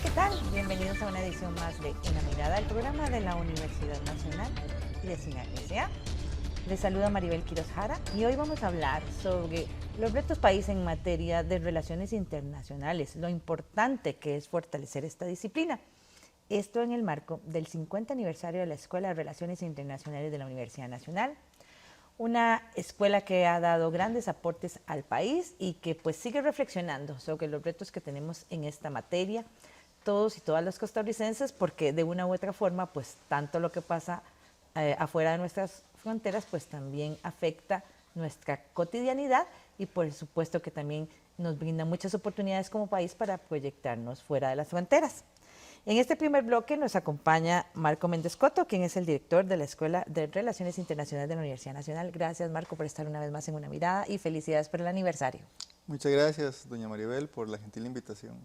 ¿qué tal? Bienvenidos a una edición más de Una Mirada, el programa de la Universidad Nacional y de SINAC S.A. Les saluda Maribel Quiroz Jara y hoy vamos a hablar sobre los retos país en materia de relaciones internacionales, lo importante que es fortalecer esta disciplina. Esto en el marco del 50 aniversario de la Escuela de Relaciones Internacionales de la Universidad Nacional, una escuela que ha dado grandes aportes al país y que pues sigue reflexionando sobre los retos que tenemos en esta materia, todos y todas los costarricenses, porque de una u otra forma, pues tanto lo que pasa afuera de nuestras fronteras, pues también afecta nuestra cotidianidad y por supuesto que también nos brinda muchas oportunidades como país para proyectarnos fuera de las fronteras. En este primer bloque nos acompaña Marco Méndez Coto, quien es el director de la Escuela de Relaciones Internacionales de la Universidad Nacional. Gracias, Marco, por estar una vez más en Una Mirada y felicidades por el aniversario. Muchas gracias, doña Maribel, por la gentil invitación.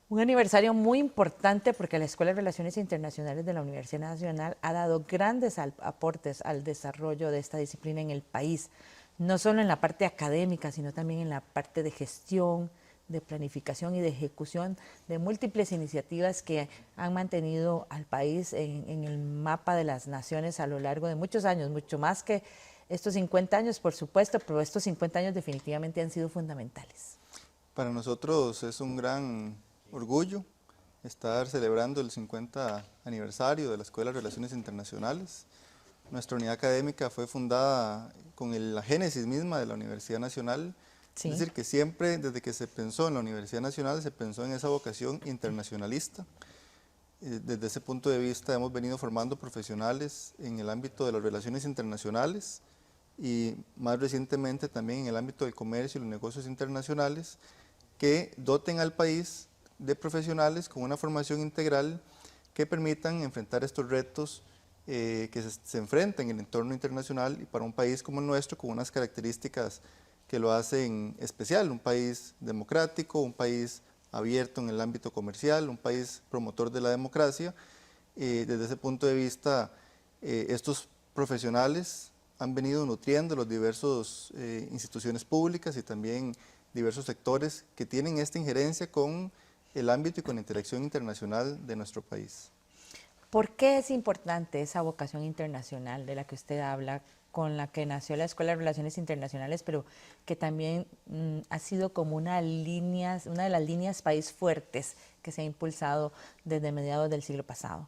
Un aniversario muy importante porque la Escuela de Relaciones Internacionales de la Universidad Nacional ha dado grandes aportes al desarrollo de esta disciplina en el país, no solo en la parte académica, sino también en la parte de gestión, de planificación y de ejecución de múltiples iniciativas que han mantenido al país en el mapa de las naciones a lo largo de muchos años, mucho más que estos 50 años, por supuesto, pero estos 50 años definitivamente han sido fundamentales. Para nosotros es un gran orgullo estar celebrando el 50 aniversario de la Escuela de Relaciones Internacionales. Nuestra unidad académica fue fundada con la génesis misma de la Universidad Nacional. Sí. Es decir, que siempre desde que se pensó en la Universidad Nacional se pensó en esa vocación internacionalista. Desde ese punto de vista hemos venido formando profesionales en el ámbito de las relaciones internacionales y más recientemente también en el ámbito del comercio y los negocios internacionales que doten al país de profesionales con una formación integral que permitan enfrentar estos retos que se enfrentan en el entorno internacional y para un país como el nuestro con unas características que lo hacen especial, un país democrático, un país abierto en el ámbito comercial, un país promotor de la democracia. Desde ese punto de vista, estos profesionales han venido nutriendo las diversas instituciones públicas y también diversos sectores que tienen esta injerencia con el ámbito y con la interacción internacional de nuestro país. ¿Por qué es importante esa vocación internacional de la que usted habla, con la que nació la Escuela de Relaciones Internacionales, pero que también ha sido como una de las líneas país fuertes que se ha impulsado desde mediados del siglo pasado?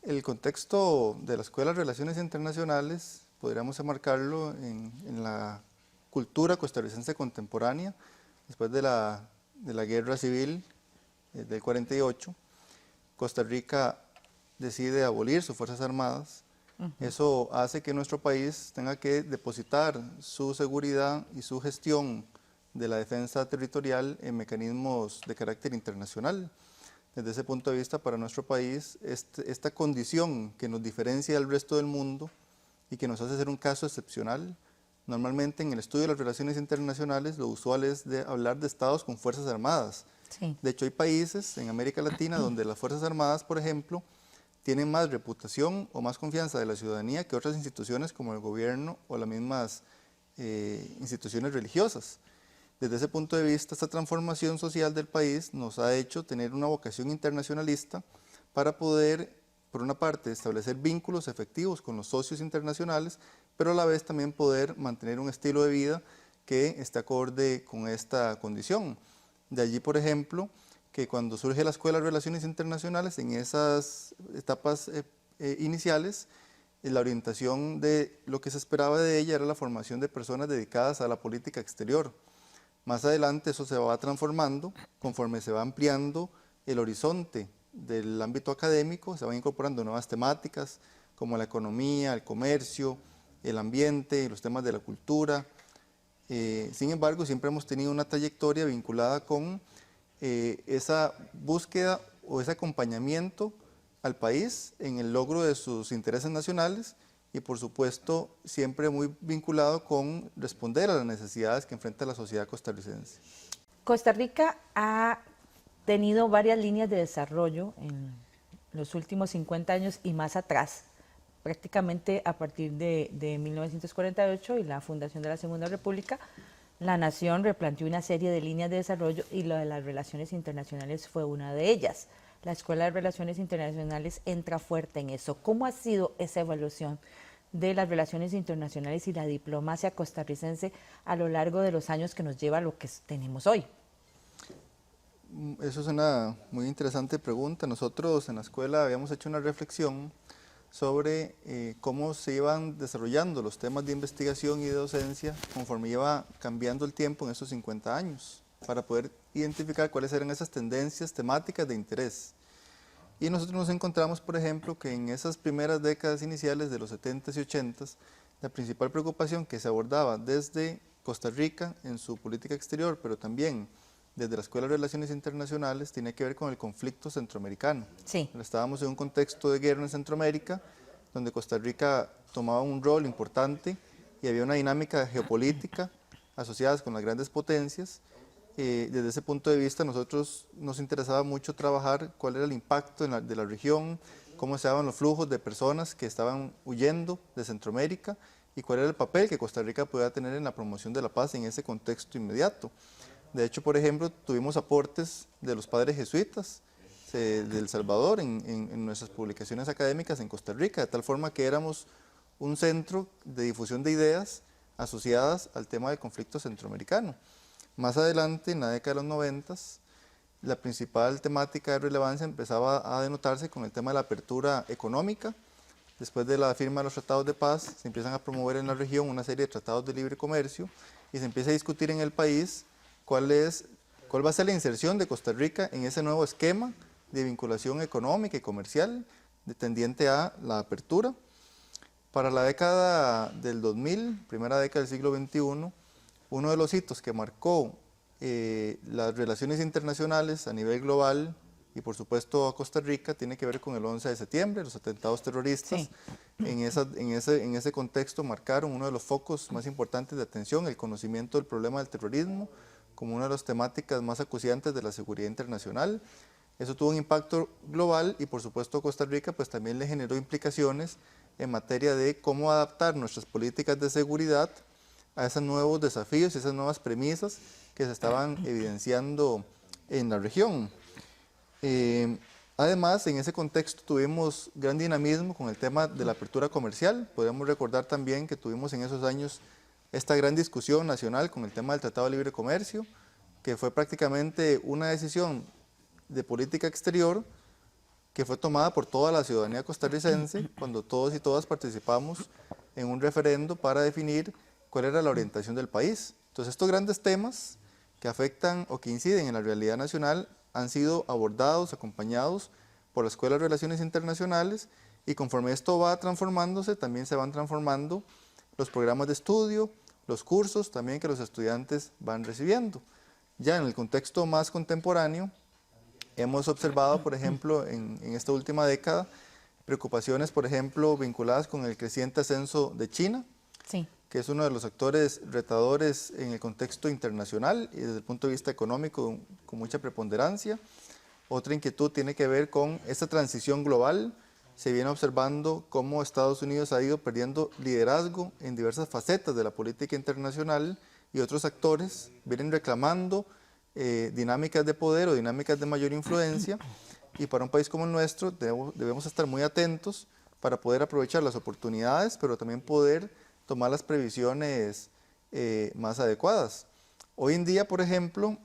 El contexto de la Escuela de Relaciones Internacionales podríamos enmarcarlo en la cultura costarricense contemporánea, después de la Guerra Civil del 48. Costa Rica decide abolir sus Fuerzas Armadas. Eso hace que nuestro país tenga que depositar su seguridad y su gestión de la defensa territorial en mecanismos de carácter internacional. Desde ese punto de vista, para nuestro país, esta condición que nos diferencia del resto del mundo y que nos hace ser un caso excepcional, normalmente en el estudio de las relaciones internacionales lo usual es de hablar de estados con fuerzas armadas. Sí. De hecho, hay países en América Latina donde las fuerzas armadas, por ejemplo, tienen más reputación o más confianza de la ciudadanía que otras instituciones como el gobierno o las mismas instituciones religiosas. Desde ese punto de vista, esta transformación social del país nos ha hecho tener una vocación internacionalista para poder, por una parte, establecer vínculos efectivos con los socios internacionales, pero a la vez también poder mantener un estilo de vida que esté acorde con esta condición. De allí, por ejemplo, que cuando surge la Escuela de Relaciones Internacionales, en esas etapas iniciales, la orientación de lo que se esperaba de ella era la formación de personas dedicadas a la política exterior. Más adelante eso se va transformando conforme se va ampliando el horizonte del ámbito académico, se van incorporando nuevas temáticas como la economía, el comercio, el ambiente, los temas de la cultura. Sin embargo, siempre hemos tenido una trayectoria vinculada con esa búsqueda o ese acompañamiento al país en el logro de sus intereses nacionales y por supuesto siempre muy vinculado con responder a las necesidades que enfrenta la sociedad costarricense. Costa Rica ha tenido varias líneas de desarrollo en los últimos 50 años y más atrás, prácticamente a partir de 1948 y la fundación de la Segunda República, la nación replanteó una serie de líneas de desarrollo y lo de las relaciones internacionales fue una de ellas. La Escuela de Relaciones Internacionales entra fuerte en eso. ¿Cómo ha sido esa evaluación de las relaciones internacionales y la diplomacia costarricense a lo largo de los años que nos lleva a lo que tenemos hoy? Eso es una muy interesante pregunta. Nosotros en la escuela habíamos hecho una reflexión sobre cómo se iban desarrollando los temas de investigación y de docencia conforme iba cambiando el tiempo en esos 50 años, para poder identificar cuáles eran esas tendencias temáticas de interés. Y nosotros nos encontramos, por ejemplo, que en esas primeras décadas iniciales de los 70s y 80s, la principal preocupación que se abordaba desde Costa Rica en su política exterior, pero también desde la Escuela de Relaciones Internacionales, tiene que ver con el conflicto centroamericano. Sí. Estábamos en un contexto de guerra en Centroamérica, donde Costa Rica tomaba un rol importante y había una dinámica geopolítica asociada con las grandes potencias. Desde ese punto de vista, nosotros nos interesaba mucho trabajar cuál era el impacto de la región, cómo se daban los flujos de personas que estaban huyendo de Centroamérica y cuál era el papel que Costa Rica podía tener en la promoción de la paz en ese contexto inmediato. De hecho, por ejemplo, tuvimos aportes de los padres jesuitas de El Salvador en nuestras publicaciones académicas en Costa Rica, de tal forma que éramos un centro de difusión de ideas asociadas al tema del conflicto centroamericano. Más adelante, en la década de los 90, la principal temática de relevancia empezaba a denotarse con el tema de la apertura económica. Después de la firma de los tratados de paz, se empiezan a promover en la región una serie de tratados de libre comercio y se empieza a discutir en el país cuál va a ser la inserción de Costa Rica en ese nuevo esquema de vinculación económica y comercial tendiente a la apertura. Para la década del 2000, primera década del siglo XXI, uno de los hitos que marcó las relaciones internacionales a nivel global y por supuesto a Costa Rica tiene que ver con el 11 de septiembre, los atentados terroristas. Sí. En ese contexto marcaron uno de los focos más importantes de atención, el conocimiento del problema del terrorismo, como una de las temáticas más acuciantes de la seguridad internacional. Eso tuvo un impacto global y por supuesto a Costa Rica pues también le generó implicaciones en materia de cómo adaptar nuestras políticas de seguridad a esos nuevos desafíos y esas nuevas premisas que se estaban evidenciando en la región. Además, en ese contexto tuvimos gran dinamismo con el tema de la apertura comercial. Podemos recordar también que tuvimos en esos años esta gran discusión nacional con el tema del Tratado de Libre Comercio, que fue prácticamente una decisión de política exterior que fue tomada por toda la ciudadanía costarricense cuando todos y todas participamos en un referendo para definir cuál era la orientación del país. Entonces, estos grandes temas que afectan o que inciden en la realidad nacional han sido abordados, acompañados por la Escuela de Relaciones Internacionales y conforme esto va transformándose, también se van transformando los programas de estudio, los cursos también que los estudiantes van recibiendo. Ya en el contexto más contemporáneo, hemos observado, por ejemplo, en esta última década, preocupaciones, por ejemplo, vinculadas con el creciente ascenso de China, sí, que es uno de los actores retadores en el contexto internacional y desde el punto de vista económico con mucha preponderancia. Otra inquietud tiene que ver con esta transición global. Se viene observando cómo Estados Unidos ha ido perdiendo liderazgo en diversas facetas de la política internacional y otros actores vienen reclamando dinámicas de poder o dinámicas de mayor influencia, y para un país como el nuestro debemos estar muy atentos para poder aprovechar las oportunidades, pero también poder tomar las previsiones más adecuadas. Hoy en día, por ejemplo,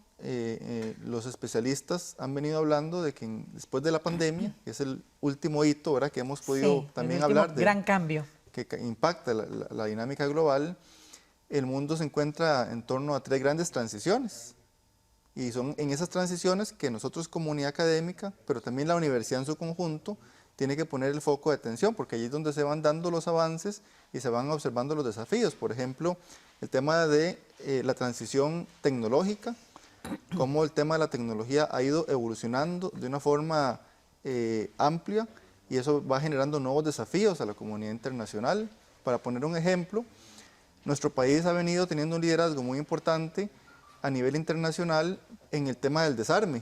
los especialistas han venido hablando de que después de la pandemia, que es el último hito, ¿verdad?, que hemos podido también hablar de gran cambio que impacta la dinámica global, el mundo se encuentra en torno a 3 grandes transiciones. Y son en esas transiciones que nosotros, comunidad académica, pero también la universidad en su conjunto, tiene que poner el foco de atención, porque allí es donde se van dando los avances y se van observando los desafíos. Por ejemplo, el tema de la transición tecnológica, cómo el tema de la tecnología ha ido evolucionando de una forma amplia y eso va generando nuevos desafíos a la comunidad internacional. Para poner un ejemplo, nuestro país ha venido teniendo un liderazgo muy importante a nivel internacional en el tema del desarme.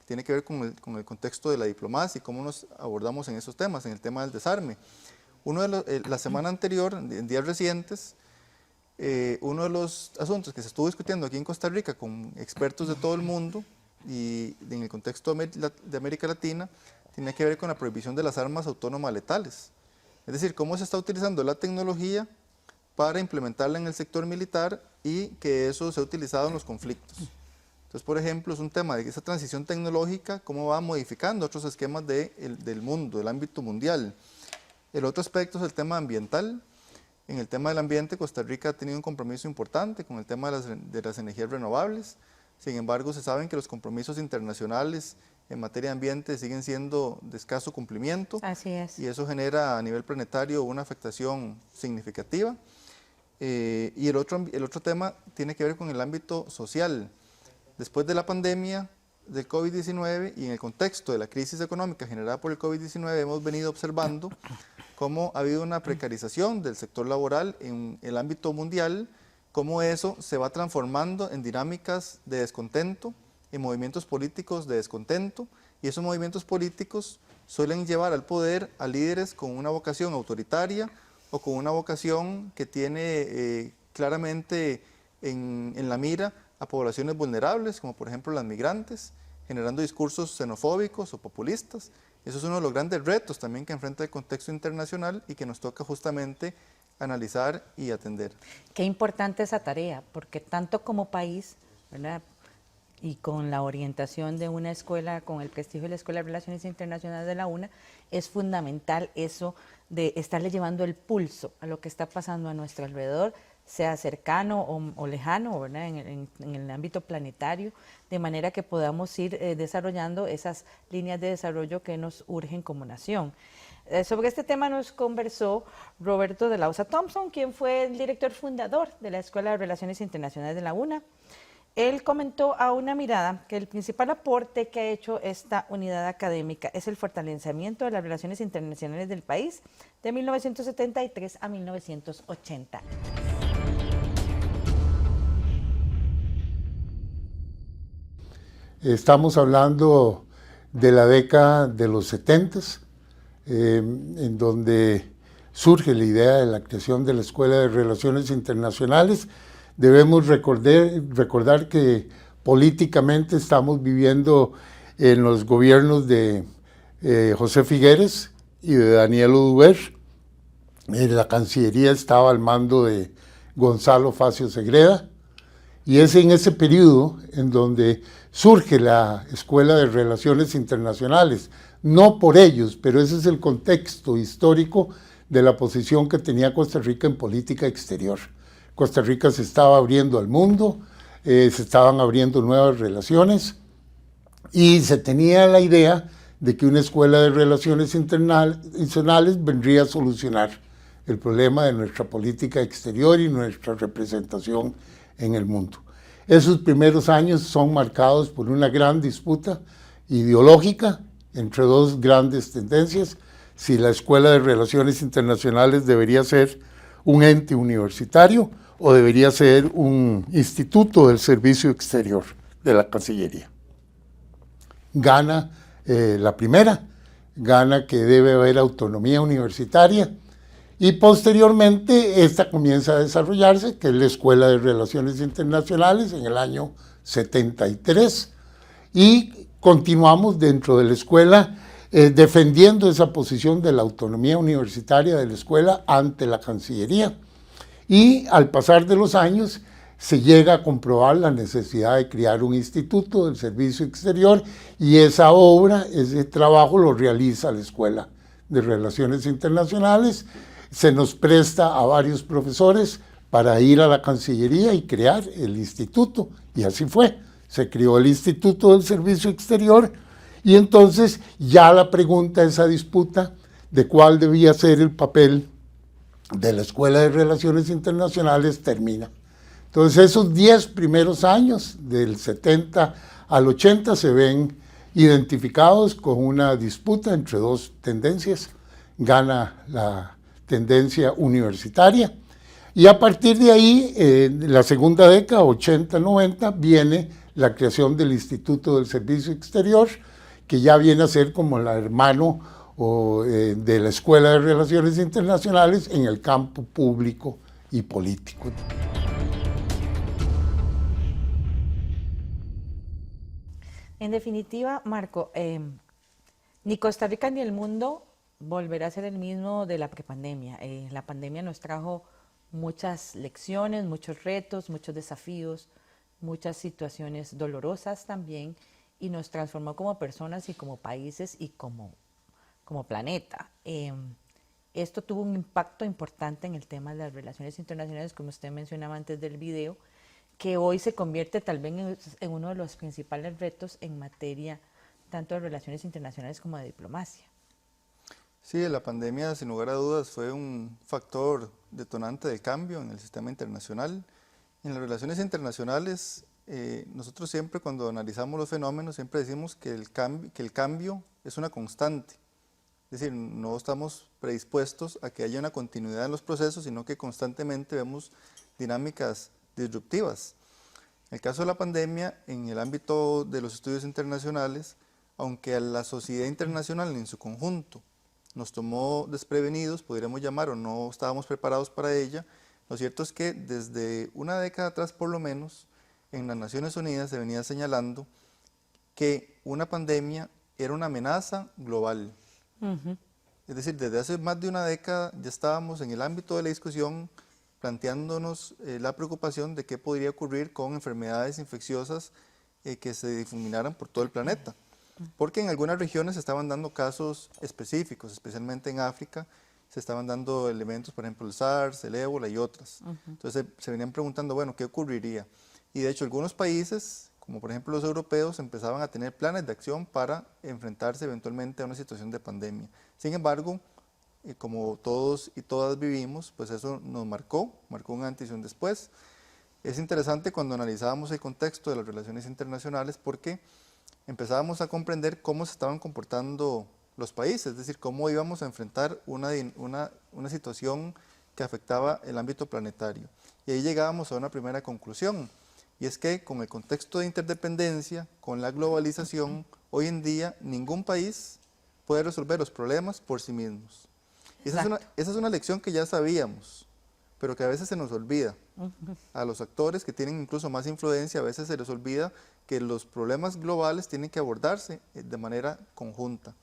Tiene que ver con el contexto de la diplomacia y cómo nos abordamos en esos temas, en el tema del desarme. La semana anterior, en días recientes, uno de los asuntos que se estuvo discutiendo aquí en Costa Rica con expertos de todo el mundo y en el contexto de América Latina tiene que ver con la prohibición de las armas autónomas letales. Es decir, cómo se está utilizando la tecnología para implementarla en el sector militar y que eso sea utilizado en los conflictos. Entonces, por ejemplo, es un tema de esa transición tecnológica, cómo va modificando otros esquemas del mundo, del ámbito mundial. El otro aspecto es el tema ambiental. En el tema del ambiente, Costa Rica ha tenido un compromiso importante con el tema de las energías renovables. Sin embargo, se saben que los compromisos internacionales en materia de ambiente siguen siendo de escaso cumplimiento. Así es. Y eso genera a nivel planetario una afectación significativa. Y el otro tema tiene que ver con el ámbito social. Después de la pandemia del COVID-19 y en el contexto de la crisis económica generada por el COVID-19, hemos venido observando cómo ha habido una precarización del sector laboral en el ámbito mundial, cómo eso se va transformando en dinámicas de descontento, en movimientos políticos de descontento, y esos movimientos políticos suelen llevar al poder a líderes con una vocación autoritaria o con una vocación que tiene claramente en la mira a poblaciones vulnerables, como por ejemplo las migrantes, generando discursos xenofóbicos o populistas. Eso es uno de los grandes retos también que enfrenta el contexto internacional y que nos toca justamente analizar y atender. Qué importante esa tarea, porque tanto como país, ¿verdad?, y con la orientación de una escuela, con el prestigio de la Escuela de Relaciones Internacionales de la UNA, es fundamental eso de estarle llevando el pulso a lo que está pasando a nuestro alrededor, sea cercano o lejano, ¿verdad?, en el ámbito planetario, de manera que podamos ir desarrollando esas líneas de desarrollo que nos urgen como nación. Sobre este tema nos conversó Roberto de la Osa Thompson, quien fue el director fundador de la Escuela de Relaciones Internacionales de la UNA. Él comentó a Una Mirada que el principal aporte que ha hecho esta unidad académica es el fortalecimiento de las relaciones internacionales del país de 1973 a 1980. Estamos hablando de la década de los 70, en donde surge la idea de la creación de la Escuela de Relaciones Internacionales. Debemos recordar que políticamente estamos viviendo en los gobiernos de José Figueres y de Daniel Oduber. La Cancillería estaba al mando de Gonzalo Facio Segreda, y es en ese periodo en donde surge la Escuela de Relaciones Internacionales. No por ellos, pero ese es el contexto histórico de la posición que tenía Costa Rica en política exterior. Costa Rica se estaba abriendo al mundo, se estaban abriendo nuevas relaciones y se tenía la idea de que una escuela de relaciones internacionales vendría a solucionar el problema de nuestra política exterior y nuestra representación en el mundo. Esos primeros años son marcados por una gran disputa ideológica entre dos grandes tendencias: si la Escuela de Relaciones Internacionales debería ser un ente universitario o debería ser un instituto del servicio exterior de la Cancillería. Gana la primera, gana que debe haber autonomía universitaria, y posteriormente esta comienza a desarrollarse, que es la Escuela de Relaciones Internacionales en el año 73, y continuamos dentro de la escuela defendiendo esa posición de la autonomía universitaria de la escuela ante la Cancillería. Y al pasar de los años se llega a comprobar la necesidad de crear un instituto del servicio exterior, y esa obra, ese trabajo lo realiza la Escuela de Relaciones Internacionales. Se nos presta a varios profesores para ir a la Cancillería y crear el instituto, y así fue. Se creó el Instituto del Servicio Exterior, y entonces ya la pregunta, esa disputa de cuál debía ser el papel de la Escuela de Relaciones Internacionales termina. Entonces esos 10 primeros años, del 70 al 80, se ven identificados con una disputa entre dos tendencias. Gana la tendencia universitaria, y a partir de ahí, la segunda década, 80-90, viene la creación del Instituto del Servicio Exterior, que ya viene a ser como el hermano de la Escuela de Relaciones Internacionales en el campo público y político. En definitiva, Marco, ni Costa Rica ni el mundo volverá a ser el mismo de la prepandemia. La pandemia nos trajo muchas lecciones, muchos retos, muchos desafíos, muchas situaciones dolorosas también, y nos transformó como personas y como países y como planeta. Esto tuvo un impacto importante en el tema de las relaciones internacionales, como usted mencionaba antes del video, que hoy se convierte tal vez en uno de los principales retos en materia tanto de relaciones internacionales como de diplomacia. Sí, la pandemia sin lugar a dudas fue un factor detonante del cambio en el sistema internacional. En las relaciones internacionales, nosotros siempre cuando analizamos los fenómenos, siempre decimos que el cambio es una constante. Es decir, no estamos predispuestos a que haya una continuidad en los procesos, sino que constantemente vemos dinámicas disruptivas. En el caso de la pandemia, en el ámbito de los estudios internacionales, aunque a la sociedad internacional en su conjunto nos tomó desprevenidos, podríamos llamar, o no estábamos preparados para ella, lo cierto es que desde una década atrás por lo menos, en las Naciones Unidas se venía señalando que una pandemia era una amenaza global. Es decir, desde hace más de una década ya estábamos en el ámbito de la discusión planteándonos la preocupación de qué podría ocurrir con enfermedades infecciosas que se difuminaran por todo el planeta. Porque en algunas regiones se estaban dando casos específicos, especialmente en África, se estaban dando elementos, por ejemplo el SARS, el ébola y otras. Entonces se venían preguntando, bueno, ¿qué ocurriría? Y de hecho algunos países, como por ejemplo los europeos, empezaban a tener planes de acción para enfrentarse eventualmente a una situación de pandemia. Sin embargo, como todos y todas vivimos, pues eso nos marcó un antes y un después. Es interesante cuando analizábamos el contexto de las relaciones internacionales porque empezábamos a comprender cómo se estaban comportando los países, es decir, cómo íbamos a enfrentar una situación que afectaba el ámbito planetario. Y ahí llegábamos a una primera conclusión, y es que con el contexto de interdependencia, con la globalización, hoy en día ningún país puede resolver los problemas por sí mismos. Esa es una lección que ya sabíamos, pero que a veces se nos olvida. A los actores que tienen incluso más influencia, a veces se les olvida que los problemas globales tienen que abordarse de manera conjunta.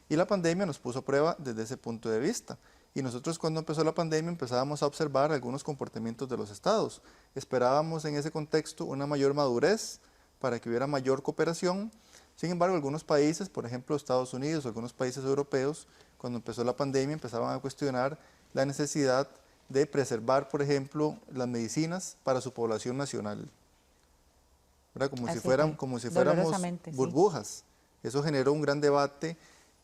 Y la pandemia nos puso a prueba desde ese punto de vista. Y nosotros cuando empezó la pandemia empezábamos a observar algunos comportamientos de los estados. Esperábamos en ese contexto una mayor madurez para que hubiera mayor cooperación. Sin embargo, algunos países, por ejemplo Estados Unidos o algunos países europeos, cuando empezó la pandemia empezaban a cuestionar la necesidad de preservar, por ejemplo, las medicinas para su población nacional. Como si fuéramos burbujas. Sí. Eso generó un gran debate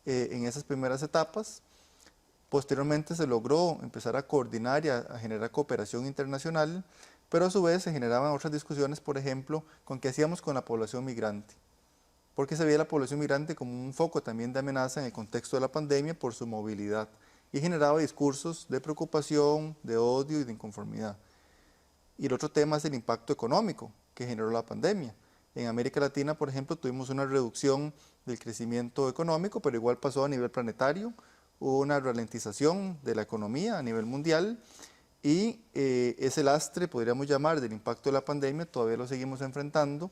en esas primeras etapas. Posteriormente se logró empezar a coordinar y a generar cooperación internacional, pero a su vez se generaban otras discusiones, por ejemplo, con qué hacíamos con la población migrante. Porque se veía la población migrante como un foco también de amenaza en el contexto de la pandemia por su movilidad y generaba discursos de preocupación, de odio y de inconformidad. Y el otro tema es el impacto económico que generó la pandemia. En América Latina, por ejemplo, tuvimos una reducción del crecimiento económico, pero igual pasó a nivel planetario, hubo una ralentización de la economía a nivel mundial y ese lastre, podríamos llamar, del impacto de la pandemia, todavía lo seguimos enfrentando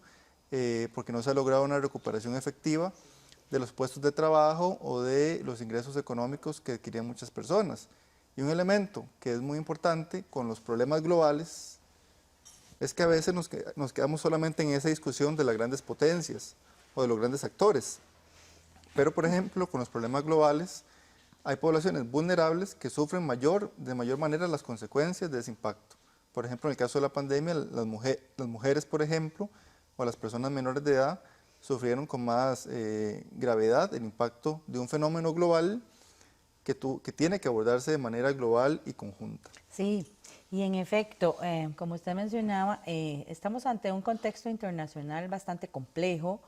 porque no se ha logrado una recuperación efectiva de los puestos de trabajo o de los ingresos económicos que adquirían muchas personas. Y un elemento que es muy importante con los problemas globales es que a veces nos quedamos solamente en esa discusión de las grandes potencias o de los grandes actores. Pero, por ejemplo, con los problemas globales hay poblaciones vulnerables que sufren de mayor manera las consecuencias de ese impacto. Por ejemplo, en el caso de la pandemia, las mujeres, por ejemplo, o las personas menores de edad, sufrieron con más gravedad el impacto de un fenómeno global que tiene que abordarse de manera global y conjunta. Sí, y en efecto, como usted mencionaba, estamos ante un contexto internacional bastante complejo,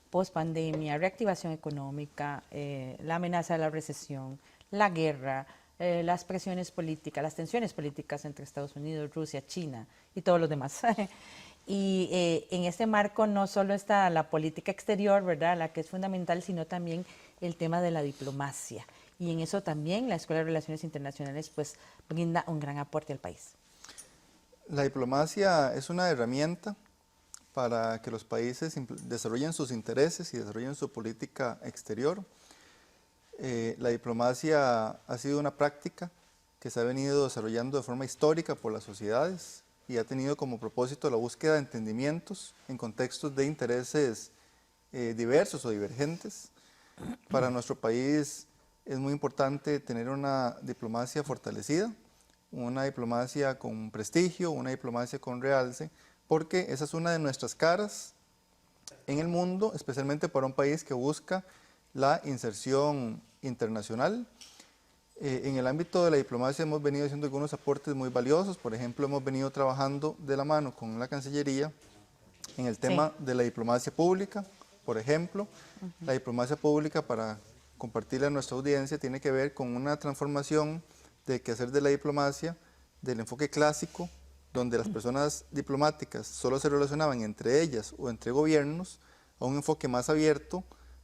post-pandemia, reactivación económica, la amenaza de la recesión, la guerra, las presiones políticas, las tensiones políticas entre Estados Unidos, Rusia, China y todos los demás. Y en este marco no solo está la política exterior, ¿verdad?, la que es fundamental, sino también el tema de la diplomacia. Y en eso también la Escuela de Relaciones Internacionales pues brinda un gran aporte al país. La diplomacia es una herramienta para que los países desarrollen sus intereses y desarrollen su política exterior. La diplomacia ha sido una práctica que se ha venido desarrollando de forma histórica por las sociedades y ha tenido como propósito la búsqueda de entendimientos en contextos de intereses diversos o divergentes. Para nuestro país es muy importante tener una diplomacia fortalecida, una diplomacia con prestigio, una diplomacia con realce, porque esa es una de nuestras caras en el mundo, especialmente para un país que busca la inserción internacional. En el ámbito de la diplomacia hemos venido haciendo algunos aportes muy valiosos. Por ejemplo, hemos venido trabajando de la mano con la Cancillería en el tema de la diplomacia pública. Por ejemplo, la diplomacia pública, para compartirle a nuestra audiencia, tiene que ver con una transformación del quehacer de la diplomacia, del enfoque clásico, donde las personas diplomáticas solo se relacionaban entre ellas o entre gobiernos, a un enfoque más abierto,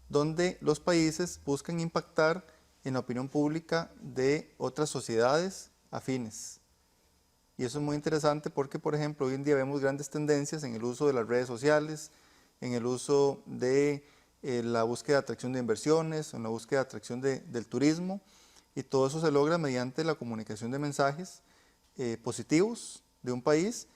donde los países buscan impactar en la opinión pública de otras sociedades afines. Y eso es muy interesante porque, por ejemplo, hoy en día vemos grandes tendencias en el uso de las redes sociales, en el uso de la búsqueda de atracción de inversiones, en la búsqueda de atracción del turismo, y todo eso se logra mediante la comunicación de mensajes positivos de un país,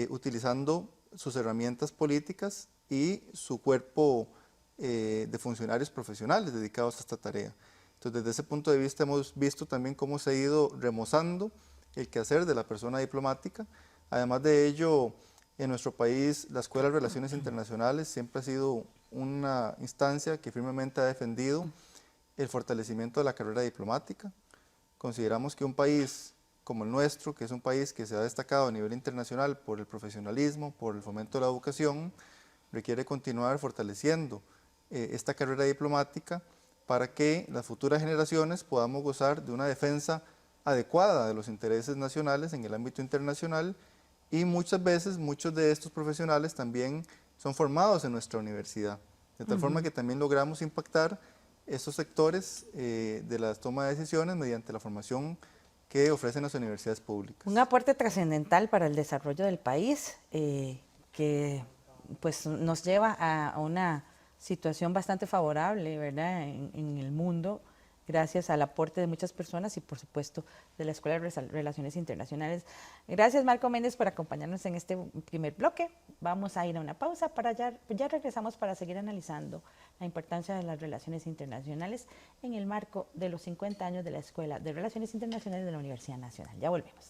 utilizando sus herramientas políticas y su cuerpo de funcionarios profesionales dedicados a esta tarea. Entonces, desde ese punto de vista hemos visto también cómo se ha ido remozando el quehacer de la persona diplomática. Además de ello, en nuestro país, la Escuela de Relaciones Internacionales siempre ha sido una instancia que firmemente ha defendido el fortalecimiento de la carrera diplomática. Consideramos que un país como el nuestro, que es un país que se ha destacado a nivel internacional por el profesionalismo, por el fomento de la educación, requiere continuar fortaleciendo esta carrera diplomática para que las futuras generaciones podamos gozar de una defensa adecuada de los intereses nacionales en el ámbito internacional. Y muchas veces, muchos de estos profesionales también son formados en nuestra universidad, de tal forma que también logramos impactar estos sectores de la toma de decisiones mediante la formación que ofrecen las universidades públicas. Un aporte trascendental para el desarrollo del país que pues, nos lleva a una situación bastante favorable, ¿verdad?, en el mundo, gracias al aporte de muchas personas y, por supuesto, de la Escuela de Relaciones Internacionales. Gracias, Marco Méndez, por acompañarnos en este primer bloque. Vamos a ir a una pausa, ya regresamos para seguir analizando la importancia de las relaciones internacionales en el marco de los 50 años de la Escuela de Relaciones Internacionales de la Universidad Nacional. Ya volvemos.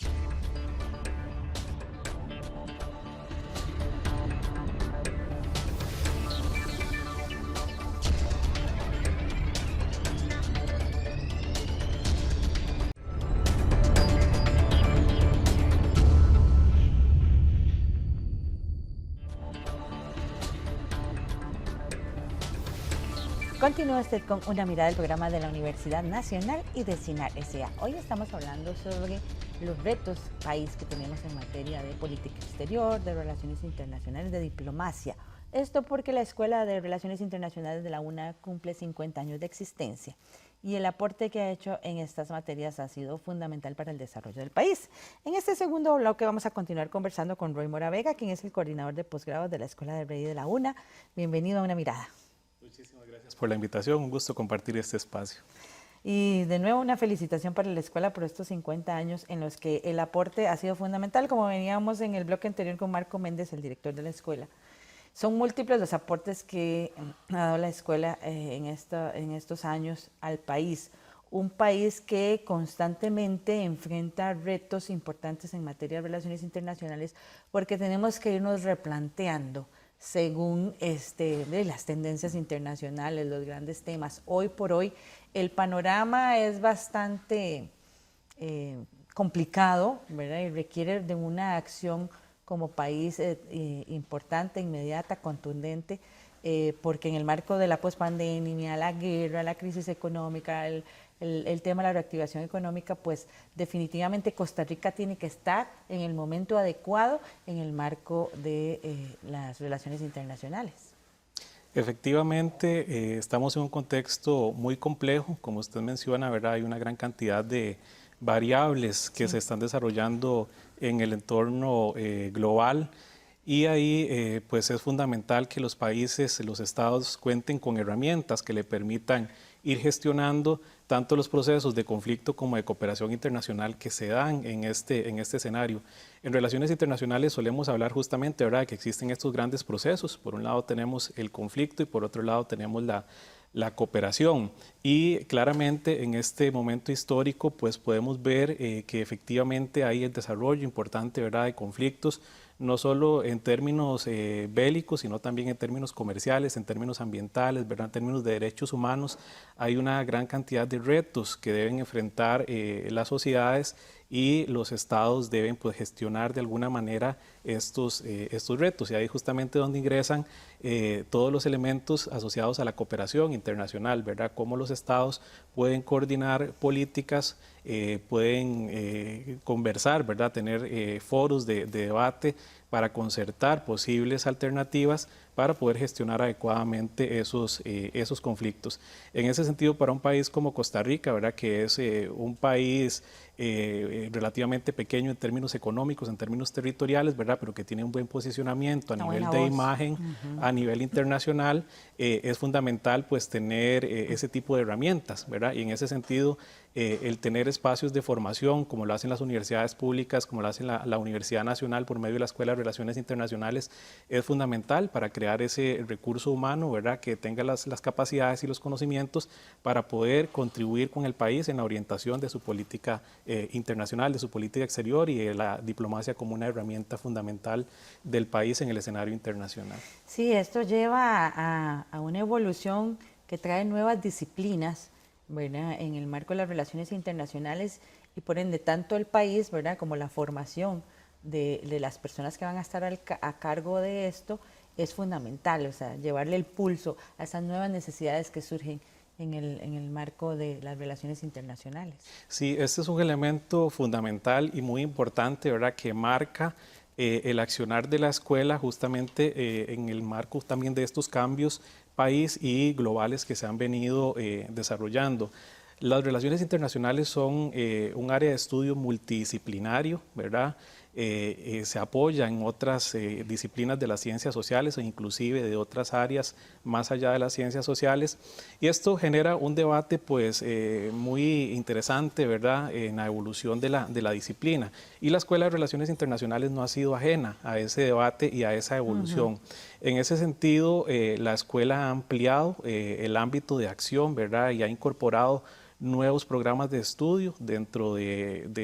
Continúa usted con una mirada del programa de la Universidad Nacional y de CINAR S.A. Hoy estamos hablando sobre los retos país que tenemos en materia de política exterior, de relaciones internacionales, de diplomacia. Esto porque la Escuela de Relaciones Internacionales de la UNA cumple 50 años de existencia y el aporte que ha hecho en estas materias ha sido fundamental para el desarrollo del país. En este segundo bloque vamos a continuar conversando con Roy Mora Vega, quien es el coordinador de posgrados de la Escuela de Rey de la UNA. Bienvenido a Una Mirada. Muchísimas gracias por la invitación, un gusto compartir este espacio. Y de nuevo una felicitación para la escuela por estos 50 años en los que el aporte ha sido fundamental, como veníamos en el bloque anterior con Marco Méndez, el director de la escuela. Son múltiples los aportes que ha dado la escuela en estos años al país. Un país que constantemente enfrenta retos importantes en materia de relaciones internacionales porque tenemos que irnos replanteando según las tendencias internacionales, los grandes temas. Hoy por hoy el panorama es bastante complicado, ¿verdad? Y requiere de una acción como país importante, inmediata, contundente, porque en el marco de la pospandemia, la guerra, la crisis económica, el tema de la reactivación económica, pues definitivamente Costa Rica tiene que estar en el momento adecuado en el marco de las relaciones internacionales. Efectivamente, estamos en un contexto muy complejo, como usted menciona, ¿verdad? Hay una gran cantidad de variables que se están desarrollando en el entorno global. Y ahí pues es fundamental que los países, los estados cuenten con herramientas que le permitan ir gestionando tanto los procesos de conflicto como de cooperación internacional que se dan en este escenario. En relaciones internacionales solemos hablar justamente, ¿verdad?, que existen estos grandes procesos. Por un lado tenemos el conflicto y por otro lado tenemos la cooperación. Y claramente en este momento histórico pues podemos ver que efectivamente hay el desarrollo importante, ¿verdad?, de conflictos, no solo en términos bélicos, sino también en términos comerciales, en términos ambientales, ¿verdad?, en términos de derechos humanos. Hay una gran cantidad de retos que deben enfrentar las sociedades y los estados deben pues gestionar de alguna manera estos retos. Y ahí justamente donde ingresan todos los elementos asociados a la cooperación internacional, ¿verdad? Cómo los estados pueden coordinar políticas, pueden conversar, ¿verdad?, tener foros de debate para concertar posibles alternativas para poder gestionar adecuadamente esos conflictos. En ese sentido, para un país como Costa Rica, ¿verdad?, que es un país relativamente pequeño en términos económicos, en términos territoriales, ¿verdad?, pero que tiene un buen posicionamiento a nivel de imagen, a nivel internacional, es fundamental pues tener ese tipo de herramientas, ¿verdad? Y en ese sentido, el tener espacios de formación, como lo hacen las universidades públicas, como lo hace la Universidad Nacional por medio de la Escuela de Relaciones Internacionales, es fundamental para crear ese recurso humano, ¿verdad?, que tenga las capacidades y los conocimientos para poder contribuir con el país en la orientación de su política internacional, de su política exterior y de la diplomacia como una herramienta fundamental del país en el escenario internacional. Sí, esto lleva a una evolución que trae nuevas disciplinas, ¿verdad?, en el marco de las relaciones internacionales y por ende tanto el país, ¿verdad?, como la formación de las personas que van a estar a cargo de esto es fundamental, o sea, llevarle el pulso a esas nuevas necesidades que surgen en el marco de las relaciones internacionales. Sí, este es un elemento fundamental y muy importante, ¿verdad?, que marca el accionar de la escuela justamente en el marco también de estos cambios país y globales que se han venido desarrollando. Las relaciones internacionales son un área de estudio multidisciplinario, ¿verdad? Se apoya en otras disciplinas de las ciencias sociales o inclusive de otras áreas más allá de las ciencias sociales, y esto genera un debate pues muy interesante, ¿verdad?, en la evolución de la disciplina, y la Escuela de Relaciones Internacionales no ha sido ajena a ese debate y a esa evolución. En ese sentido, la escuela ha ampliado el ámbito de acción, ¿verdad?, y ha incorporado nuevos programas de estudio dentro del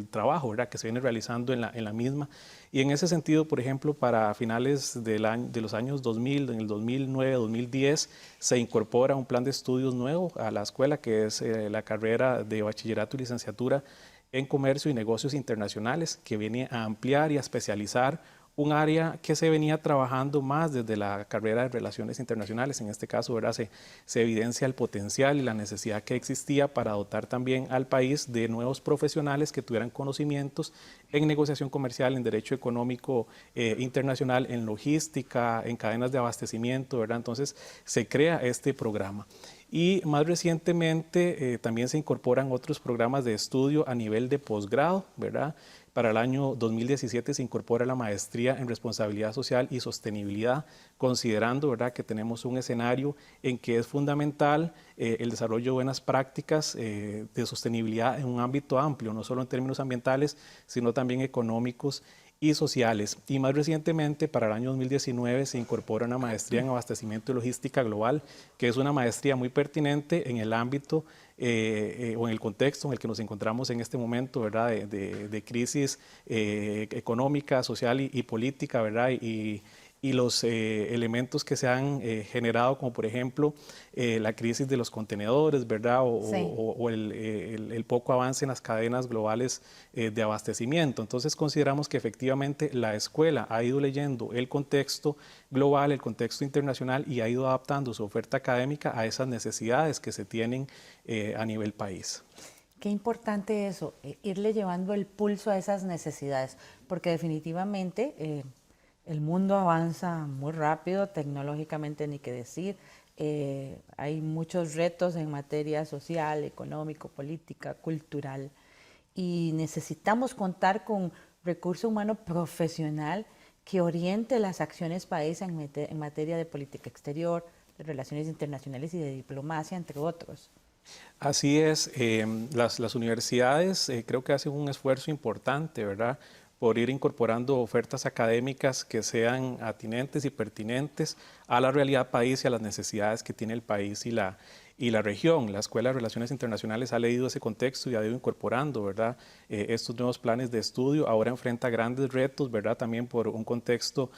trabajo, ¿verdad?, que se viene realizando en la misma. Y en ese sentido, por ejemplo, para finales de los años 2000, en el 2009, 2010, se incorpora un plan de estudios nuevo a la escuela, que es la carrera de bachillerato y licenciatura en comercio y negocios internacionales, que viene a ampliar y a especializar un área que se venía trabajando más desde la carrera de Relaciones Internacionales. En este caso, ¿verdad?, se evidencia el potencial y la necesidad que existía para dotar también al país de nuevos profesionales que tuvieran conocimientos en negociación comercial, en derecho económico internacional, en logística, en cadenas de abastecimiento, ¿verdad? Entonces, se crea este programa. Y más recientemente también se incorporan otros programas de estudio a nivel de posgrado, ¿verdad? Para el año 2017 se incorpora la maestría en responsabilidad social y sostenibilidad, considerando, ¿verdad?, que tenemos un escenario en que es fundamental el desarrollo de buenas prácticas de sostenibilidad en un ámbito amplio, no solo en términos ambientales, sino también económicos y sociales. Y más recientemente, para el año 2019, se incorpora una maestría en abastecimiento y logística global, que es una maestría muy pertinente en el ámbito o en el contexto en el que nos encontramos en este momento, ¿verdad?, de crisis económica, social y política, ¿verdad?, y los elementos que se han generado, como por ejemplo la crisis de los contenedores, ¿verdad?, o el poco avance en las cadenas globales de abastecimiento. Entonces consideramos que efectivamente la escuela ha ido leyendo el contexto global, el contexto internacional, y ha ido adaptando su oferta académica a esas necesidades que se tienen a nivel país. Qué importante eso, irle llevando el pulso a esas necesidades, porque definitivamente el mundo avanza muy rápido, tecnológicamente ni qué decir. Hay muchos retos en materia social, económico, política, cultural, y necesitamos contar con recurso humano profesional que oriente las acciones país en materia de política exterior, de relaciones internacionales y de diplomacia, entre otros. Así es, las universidades creo que hacen un esfuerzo importante, ¿verdad?, por ir incorporando ofertas académicas que sean atinentes y pertinentes a la realidad país y a las necesidades que tiene el país y la región. La Escuela de Relaciones Internacionales ha leído ese contexto y ha ido incorporando, ¿verdad?, estos nuevos planes de estudio. Ahora enfrenta grandes retos, ¿verdad?, también por un contexto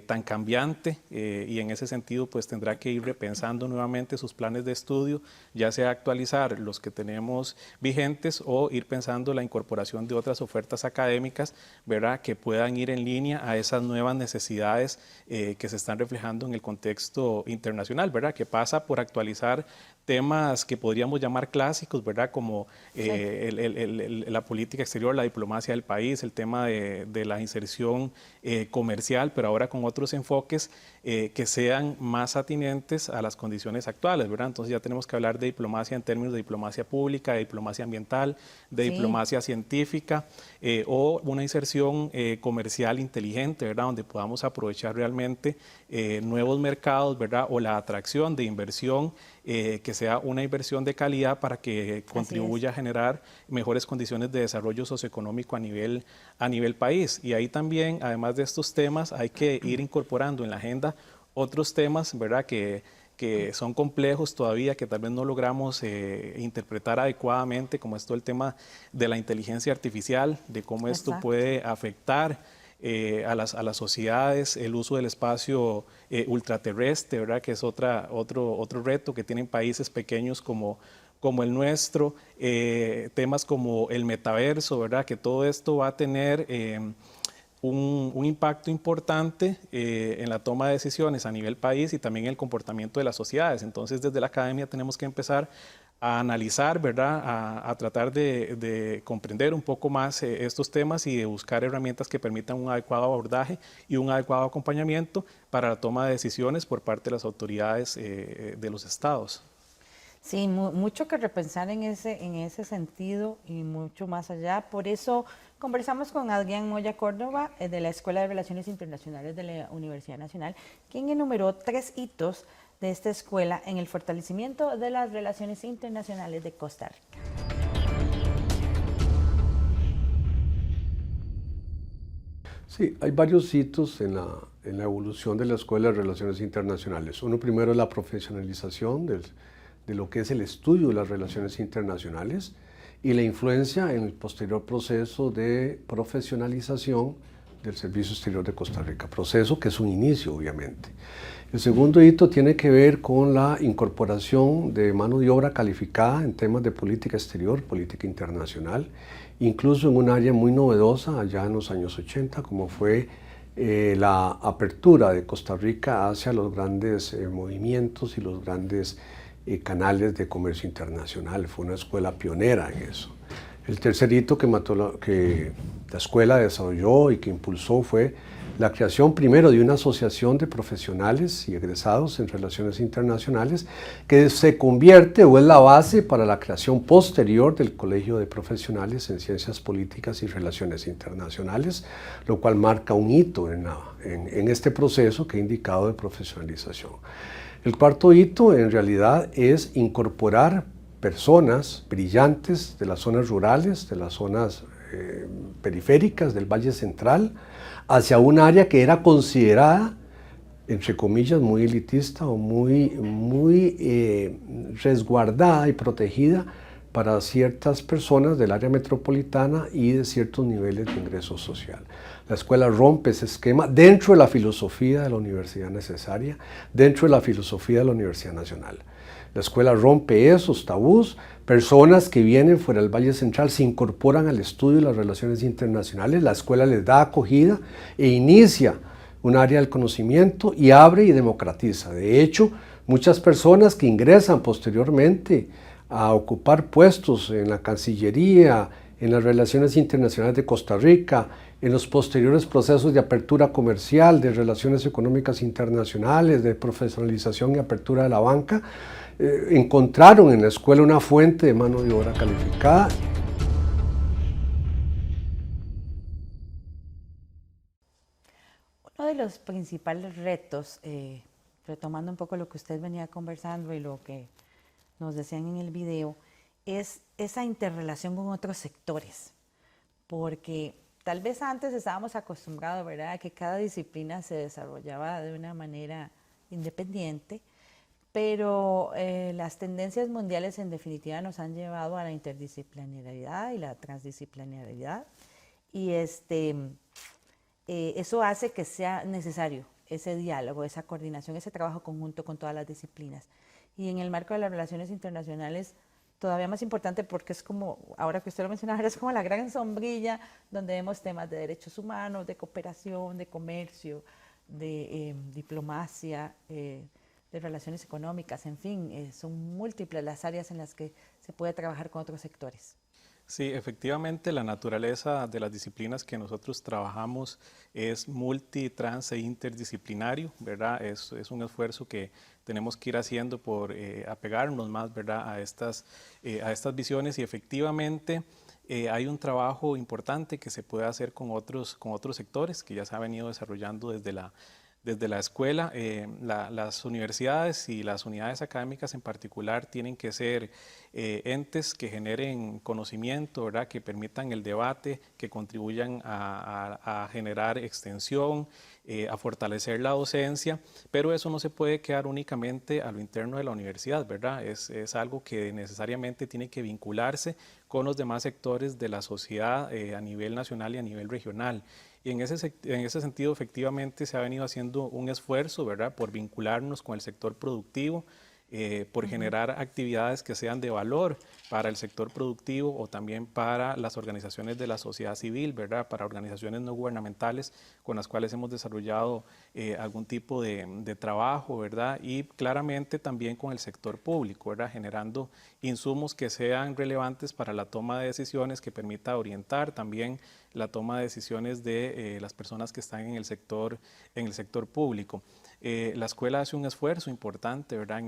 tan cambiante, y en ese sentido pues tendrá que ir repensando nuevamente sus planes de estudio, ya sea actualizar los que tenemos vigentes o ir pensando la incorporación de otras ofertas académicas, ¿verdad?, que puedan ir en línea a esas nuevas necesidades que se están reflejando en el contexto internacional, ¿verdad?, que pasa por actualizar temas que podríamos llamar clásicos, ¿verdad?, como la política exterior, la diplomacia del país, el tema de la inserción comercial, pero ahora con otros enfoques que sean más atinentes a las condiciones actuales, ¿verdad? Entonces ya tenemos que hablar de diplomacia en términos de diplomacia pública, de diplomacia ambiental, de diplomacia científica, o una inserción comercial inteligente, ¿verdad?, donde podamos aprovechar realmente nuevos mercados, ¿verdad?, o la atracción de inversión, que sea una inversión de calidad para que contribuya a generar mejores condiciones de desarrollo socioeconómico a nivel país. Y ahí también, además de estos temas, hay que ir incorporando en la agenda otros temas, ¿verdad?, que son complejos todavía, que tal vez no logramos interpretar adecuadamente, como es todo el tema de la inteligencia artificial, de cómo esto puede afectar a las sociedades, el uso del espacio ultraterrestre, ¿verdad?, que es otro reto que tienen países pequeños como el nuestro, temas como el metaverso, ¿verdad?, que todo esto va a tener un impacto importante en la toma de decisiones a nivel país y también en el comportamiento de las sociedades. Entonces, desde la academia tenemos que empezar a analizar, ¿verdad?, a tratar de comprender un poco más estos temas y de buscar herramientas que permitan un adecuado abordaje y un adecuado acompañamiento para la toma de decisiones por parte de las autoridades de los estados. Sí, mucho que repensar en ese sentido y mucho más allá. Por eso conversamos con Adrián Moya Córdoba, de la Escuela de Relaciones Internacionales de la Universidad Nacional, quien enumeró 3 hitos de esta escuela en el fortalecimiento de las relaciones internacionales de Costa Rica. Sí, hay varios hitos en la evolución de la Escuela de Relaciones Internacionales. Uno primero es la profesionalización de lo que es el estudio de las relaciones internacionales y la influencia en el posterior proceso de profesionalización del Servicio Exterior de Costa Rica, proceso que es un inicio, obviamente. El segundo hito tiene que ver con la incorporación de mano de obra calificada en temas de política exterior, política internacional, incluso en un área muy novedosa allá en los años 80, como fue la apertura de Costa Rica hacia los grandes movimientos y los grandes canales de comercio internacional. Fue una escuela pionera en eso. El tercer hito que la escuela desarrolló y que impulsó fue la creación primero de una asociación de profesionales y egresados en relaciones internacionales que se convierte o es la base para la creación posterior del Colegio de Profesionales en Ciencias Políticas y Relaciones Internacionales, lo cual marca un hito en este proceso que he indicado de profesionalización. El cuarto hito en realidad es incorporar personas brillantes de las zonas rurales, de las zonas periféricas del Valle Central, hacia un área que era considerada, entre comillas, muy elitista o muy resguardada y protegida para ciertas personas del área metropolitana y de ciertos niveles de ingreso social. La escuela rompe ese esquema dentro de la filosofía de la universidad necesaria, dentro de la filosofía de la Universidad Nacional. La escuela rompe esos tabús, personas que vienen fuera del Valle Central se incorporan al estudio de las relaciones internacionales, la escuela les da acogida e inicia un área del conocimiento y abre y democratiza. De hecho, muchas personas que ingresan posteriormente a ocupar puestos en la Cancillería, en las relaciones internacionales de Costa Rica, en los posteriores procesos de apertura comercial, de relaciones económicas internacionales, de profesionalización y apertura de la banca, encontraron en la escuela una fuente de mano de obra calificada. Uno de los principales retos, retomando un poco lo que usted venía conversando y lo que nos decían en el video, es esa interrelación con otros sectores, porque tal vez antes estábamos acostumbrados, ¿verdad?, a que cada disciplina se desarrollaba de una manera independiente, pero las tendencias mundiales en definitiva nos han llevado a la interdisciplinariedad y la transdisciplinariedad, y eso hace que sea necesario ese diálogo, esa coordinación, ese trabajo conjunto con todas las disciplinas. Y en el marco de las relaciones internacionales, todavía más importante porque es como, ahora que usted lo mencionaba, es como la gran sombrilla donde vemos temas de derechos humanos, de cooperación, de comercio, de diplomacia, de relaciones económicas, en fin, son múltiples las áreas en las que se puede trabajar con otros sectores. Sí, efectivamente la naturaleza de las disciplinas que nosotros trabajamos es multi, trans e interdisciplinario, ¿verdad? Es un esfuerzo que tenemos que ir haciendo por apegarnos más, ¿verdad?, a estas visiones, y efectivamente hay un trabajo importante que se puede hacer con otros sectores que ya se ha venido desarrollando desde la escuela. Las universidades y las unidades académicas en particular tienen que ser entes que generen conocimiento, ¿verdad?, que permitan el debate, que contribuyan a generar extensión, a fortalecer la docencia, pero eso no se puede quedar únicamente a lo interno de la universidad, ¿verdad? Es algo que necesariamente tiene que vincularse con los demás sectores de la sociedad a nivel nacional y a nivel regional. Y en ese sentido, efectivamente, se ha venido haciendo un esfuerzo, ¿verdad?, por vincularnos con el sector productivo, por generar actividades que sean de valor para el sector productivo o también para las organizaciones de la sociedad civil, ¿verdad?, para organizaciones no gubernamentales con las cuales hemos desarrollado algún tipo de trabajo, ¿verdad?, y claramente también con el sector público, ¿verdad?, generando insumos que sean relevantes para la toma de decisiones, que permita orientar también la toma de decisiones de las personas que están en el sector público. La escuela hace un esfuerzo importante, ¿verdad?,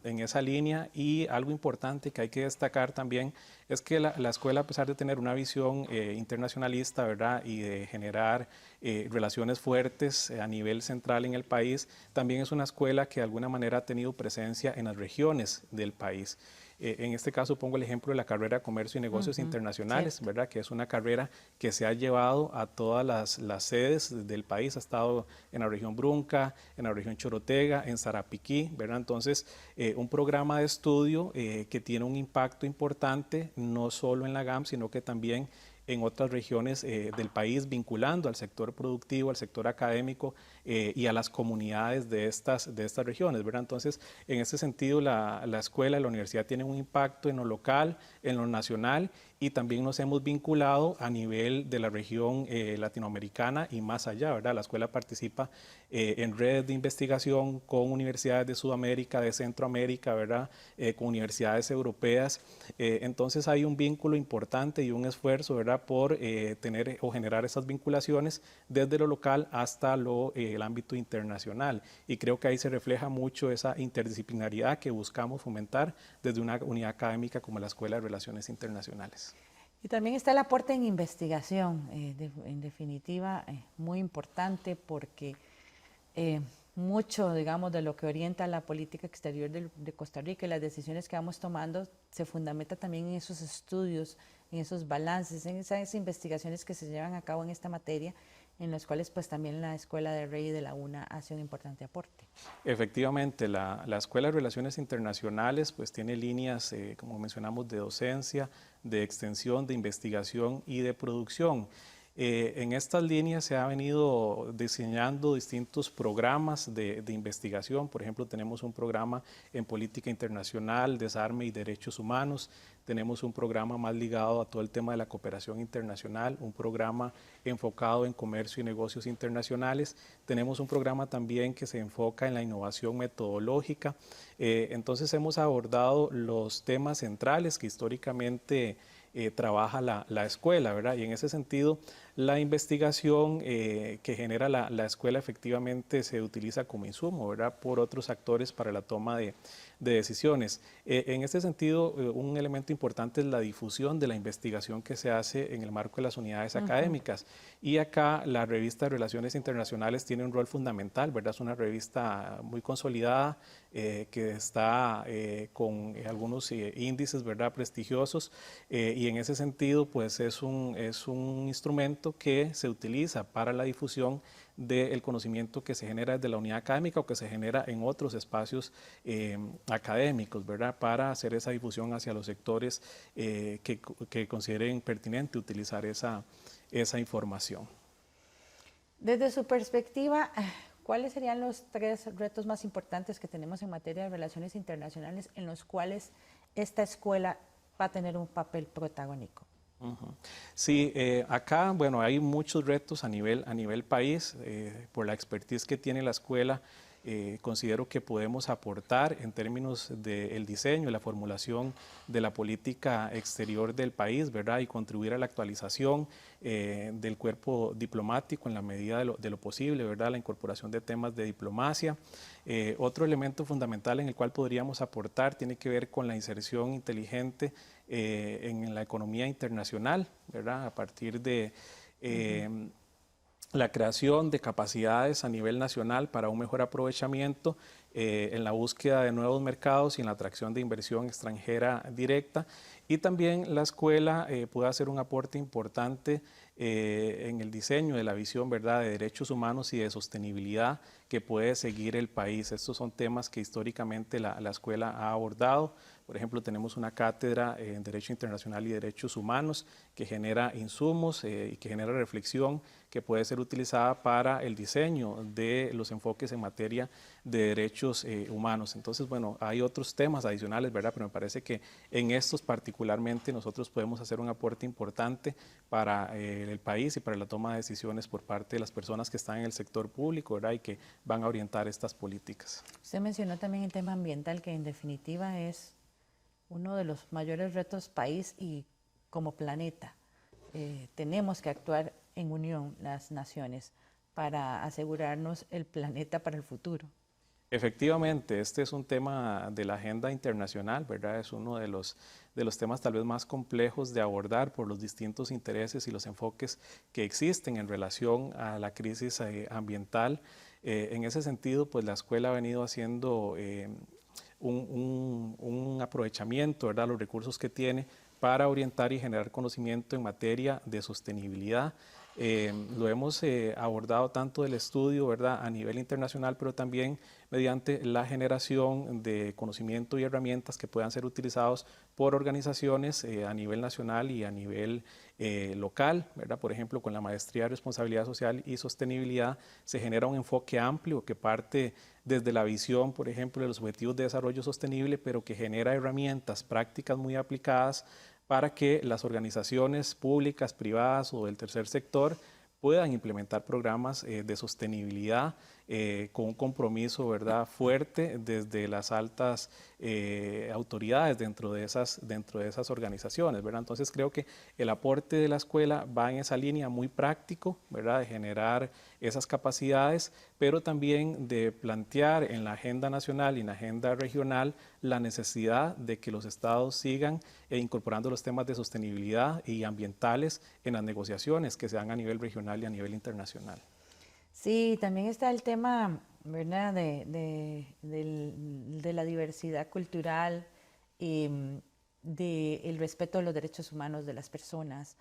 en esa línea, y algo importante que hay que destacar también es que la escuela, a pesar de tener una visión internacionalista, ¿verdad?, y de generar relaciones fuertes a nivel central en el país, también es una escuela que de alguna manera ha tenido presencia en las regiones del país. En este caso pongo el ejemplo de la carrera de Comercio y Negocios Internacionales, Cierto. ¿verdad?, que es una carrera que se ha llevado a todas las sedes del país. Ha estado en la región Brunca, en la región Chorotega, en Sarapiquí, ¿verdad? Entonces, un programa de estudio que tiene un impacto importante, no solo en la GAM, sino que también en otras regiones del país, vinculando al sector productivo, al sector académico y a las comunidades de estas regiones, ¿verdad? Entonces, en ese sentido, la escuela, la universidad tiene un impacto en lo local, en lo nacional, y también nos hemos vinculado a nivel de la región latinoamericana y más allá, ¿verdad? La escuela participa en redes de investigación con universidades de Sudamérica, de Centroamérica, ¿verdad?, con universidades europeas. Entonces hay un vínculo importante y un esfuerzo, ¿verdad?, por tener o generar esas vinculaciones desde lo local hasta el ámbito internacional. Y creo que ahí se refleja mucho esa interdisciplinaridad que buscamos fomentar desde una unidad académica como la Escuela de Relaciones Internacionales. Y también está el aporte en investigación, en definitiva, muy importante porque mucho, digamos, de lo que orienta la política exterior de Costa Rica y las decisiones que vamos tomando se fundamenta también en esos estudios, en esos balances, en esas investigaciones que se llevan a cabo en esta materia, en los cuales pues también la Escuela de Rey y de la UNA hace un importante aporte. Efectivamente, la Escuela de Relaciones Internacionales pues tiene líneas, como mencionamos, de docencia, de extensión, de investigación y de producción. En estas líneas se ha venido diseñando distintos programas de investigación. Por ejemplo, tenemos un programa en política internacional, desarme y derechos humanos. Tenemos un programa más ligado a todo el tema de la cooperación internacional, un programa enfocado en comercio y negocios internacionales. Tenemos un programa también que se enfoca en la innovación metodológica. Entonces hemos abordado los temas centrales que históricamente trabaja la escuela, ¿verdad? Y en ese sentido, la investigación que genera la escuela efectivamente se utiliza como insumo, ¿verdad? Por otros actores para la toma de decisiones. En este sentido, un elemento importante es la difusión de la investigación que se hace en el marco de las unidades académicas. Y acá la revista de Relaciones Internacionales tiene un rol fundamental, ¿verdad? Es una revista muy consolidada que está con algunos índices, ¿verdad? Prestigiosos, y en ese sentido, pues es un instrumento que se utiliza para la difusión del conocimiento que se genera desde la unidad académica o que se genera en otros espacios académicos, ¿verdad? Para hacer esa difusión hacia los sectores que consideren pertinente utilizar esa información. Desde su perspectiva, ¿cuáles serían los 3 retos más importantes que tenemos en materia de relaciones internacionales en los cuales esta escuela va a tener un papel protagónico? Sí, acá, bueno, hay muchos retos a nivel país. Por la expertise que tiene la escuela, considero que podemos aportar en términos del diseño y la formulación de la política exterior del país, ¿verdad? Y contribuir a la actualización del cuerpo diplomático en la medida de lo posible, ¿verdad? La incorporación de temas de diplomacia. Otro elemento fundamental en el cual podríamos aportar tiene que ver con la inserción inteligente en la economía internacional, ¿verdad? A partir de la creación de capacidades a nivel nacional para un mejor aprovechamiento en la búsqueda de nuevos mercados y en la atracción de inversión extranjera directa. Y también la escuela puede hacer un aporte importante en el diseño de la visión, ¿verdad?, de derechos humanos y de sostenibilidad que puede seguir el país. Estos son temas que históricamente la escuela ha abordado. Por ejemplo, tenemos una cátedra en Derecho Internacional y Derechos Humanos que genera insumos y que genera reflexión que puede ser utilizada para el diseño de los enfoques en materia de derechos humanos. Entonces, bueno, hay otros temas adicionales, ¿verdad? Pero me parece que en estos particularmente nosotros podemos hacer un aporte importante para el país y para la toma de decisiones por parte de las personas que están en el sector público, ¿verdad? Y que van a orientar estas políticas. Usted mencionó también el tema ambiental, que en definitiva es uno de los mayores retos país y como planeta. Tenemos que actuar en unión las naciones para asegurarnos el planeta para el futuro. Efectivamente, este es un tema de la agenda internacional, ¿verdad? Es uno de los temas tal vez más complejos de abordar por los distintos intereses y los enfoques que existen en relación a la crisis ambiental. En ese sentido, pues la escuela ha venido haciendo un aprovechamiento, ¿verdad?, los recursos que tiene para orientar y generar conocimiento en materia de sostenibilidad. Lo hemos abordado tanto del estudio, ¿verdad?, a nivel internacional, pero también mediante la generación de conocimiento y herramientas que puedan ser utilizados por organizaciones a nivel nacional y a nivel local, ¿verdad? Por ejemplo, con la Maestría de Responsabilidad Social y Sostenibilidad se genera un enfoque amplio que parte desde la visión, por ejemplo, de los Objetivos de Desarrollo Sostenible, pero que genera herramientas prácticas muy aplicadas para que las organizaciones públicas, privadas o del tercer sector puedan implementar programas de sostenibilidad con un compromiso, ¿verdad?, fuerte desde las altas autoridades dentro de esas organizaciones, ¿verdad? Entonces creo que el aporte de la escuela va en esa línea muy práctico, ¿verdad?, de generar esas capacidades, pero también de plantear en la agenda nacional y en la agenda regional la necesidad de que los estados sigan incorporando los temas de sostenibilidad y ambientales en las negociaciones que se dan a nivel regional y a nivel internacional. Sí, también está el tema, ¿verdad?, de la diversidad cultural y del respeto a los derechos humanos de las personas.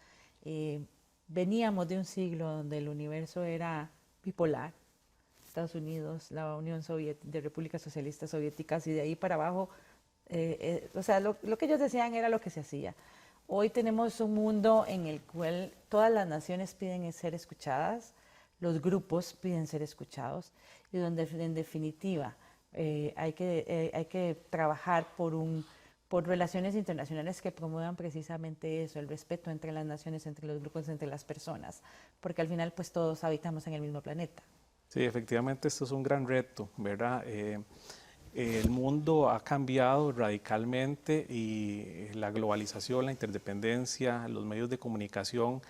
Veníamos de un siglo donde el universo era bipolar. Estados Unidos, la Unión Soviética, de Repúblicas Socialistas Soviéticas, y de ahí para abajo, o sea, lo que ellos decían era lo que se hacía. Hoy tenemos un mundo en el cual todas las naciones piden ser escuchadas, los grupos piden ser escuchados, y donde en definitiva hay que trabajar por relaciones internacionales que promuevan precisamente eso, el respeto entre las naciones, entre los grupos, entre las personas, porque al final pues todos habitamos en el mismo planeta. Sí, efectivamente esto es un gran reto, ¿verdad? El mundo ha cambiado radicalmente y la globalización, la interdependencia, los medios de comunicación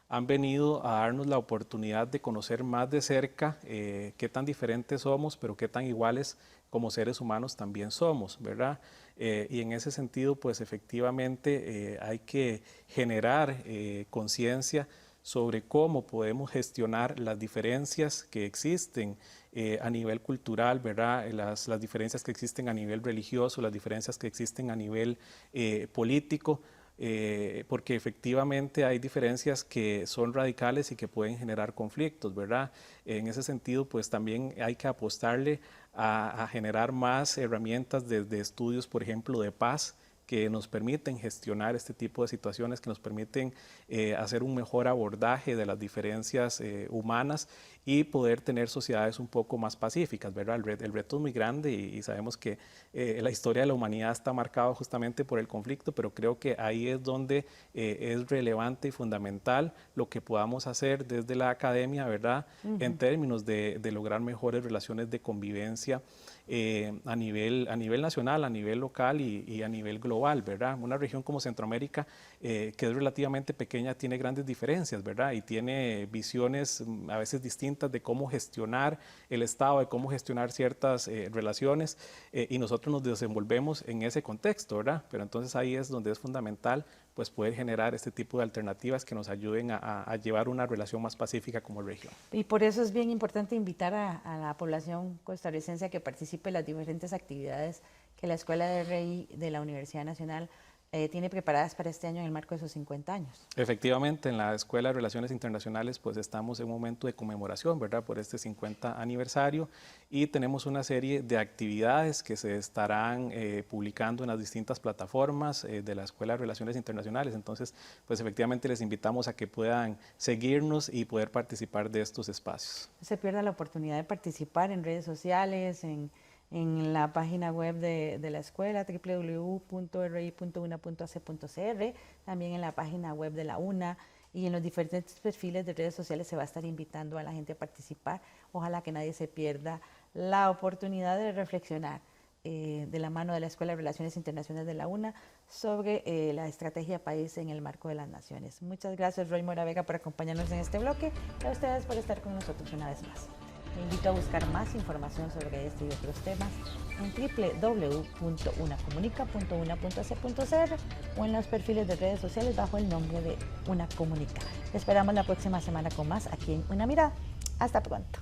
han venido a darnos la oportunidad de conocer más de cerca qué tan diferentes somos, pero qué tan iguales como seres humanos también somos, ¿verdad? Y en ese sentido, pues efectivamente hay que generar conciencia sobre cómo podemos gestionar las diferencias que existen a nivel cultural, ¿verdad? Las diferencias que existen a nivel religioso, las diferencias que existen a nivel político, porque efectivamente hay diferencias que son radicales y que pueden generar conflictos, ¿verdad? En ese sentido, pues también hay que apostarle a generar más herramientas de estudios, por ejemplo, de paz, que nos permiten gestionar este tipo de situaciones, que nos permiten hacer un mejor abordaje de las diferencias humanas y poder tener sociedades un poco más pacíficas, ¿verdad? El reto es muy grande y sabemos que la historia de la humanidad está marcada justamente por el conflicto, pero creo que ahí es donde es relevante y fundamental lo que podamos hacer desde la academia, ¿verdad? En términos de lograr mejores relaciones de convivencia a nivel nacional, a nivel local y a nivel global, ¿verdad? Una región como Centroamérica, que es relativamente pequeña, tiene grandes diferencias, ¿verdad? Y tiene visiones a veces distintas de cómo gestionar el Estado, de cómo gestionar ciertas relaciones, y nosotros nos desenvolvemos en ese contexto, ¿verdad? Pero entonces ahí es donde es fundamental pues poder generar este tipo de alternativas que nos ayuden a llevar una relación más pacífica como región. Y por eso es bien importante invitar a la población costarricense a que participe en las diferentes actividades que la Escuela de RI de la Universidad Nacional tiene preparadas para este año en el marco de sus 50 años. Efectivamente, en la Escuela de Relaciones Internacionales pues estamos en un momento de conmemoración, ¿verdad? Por este 50 aniversario y tenemos una serie de actividades que se estarán publicando en las distintas plataformas de la Escuela de Relaciones Internacionales. Entonces, pues efectivamente les invitamos a que puedan seguirnos y poder participar de estos espacios. No se pierda la oportunidad de participar en redes sociales, en la página web de la escuela, www.ri.una.ac.cr, también en la página web de la UNA y en los diferentes perfiles de redes sociales se va a estar invitando a la gente a participar. Ojalá que nadie se pierda la oportunidad de reflexionar de la mano de la Escuela de Relaciones Internacionales de la UNA sobre la estrategia país en el marco de las naciones. Muchas gracias, Roy Moravega, por acompañarnos en este bloque y a ustedes por estar con nosotros una vez más. Te invito a buscar más información sobre este y otros temas en www.unacomunica.una.ac.cr o en los perfiles de redes sociales bajo el nombre de Una Comunica. Te esperamos la próxima semana con más aquí en Una Mirada. Hasta pronto.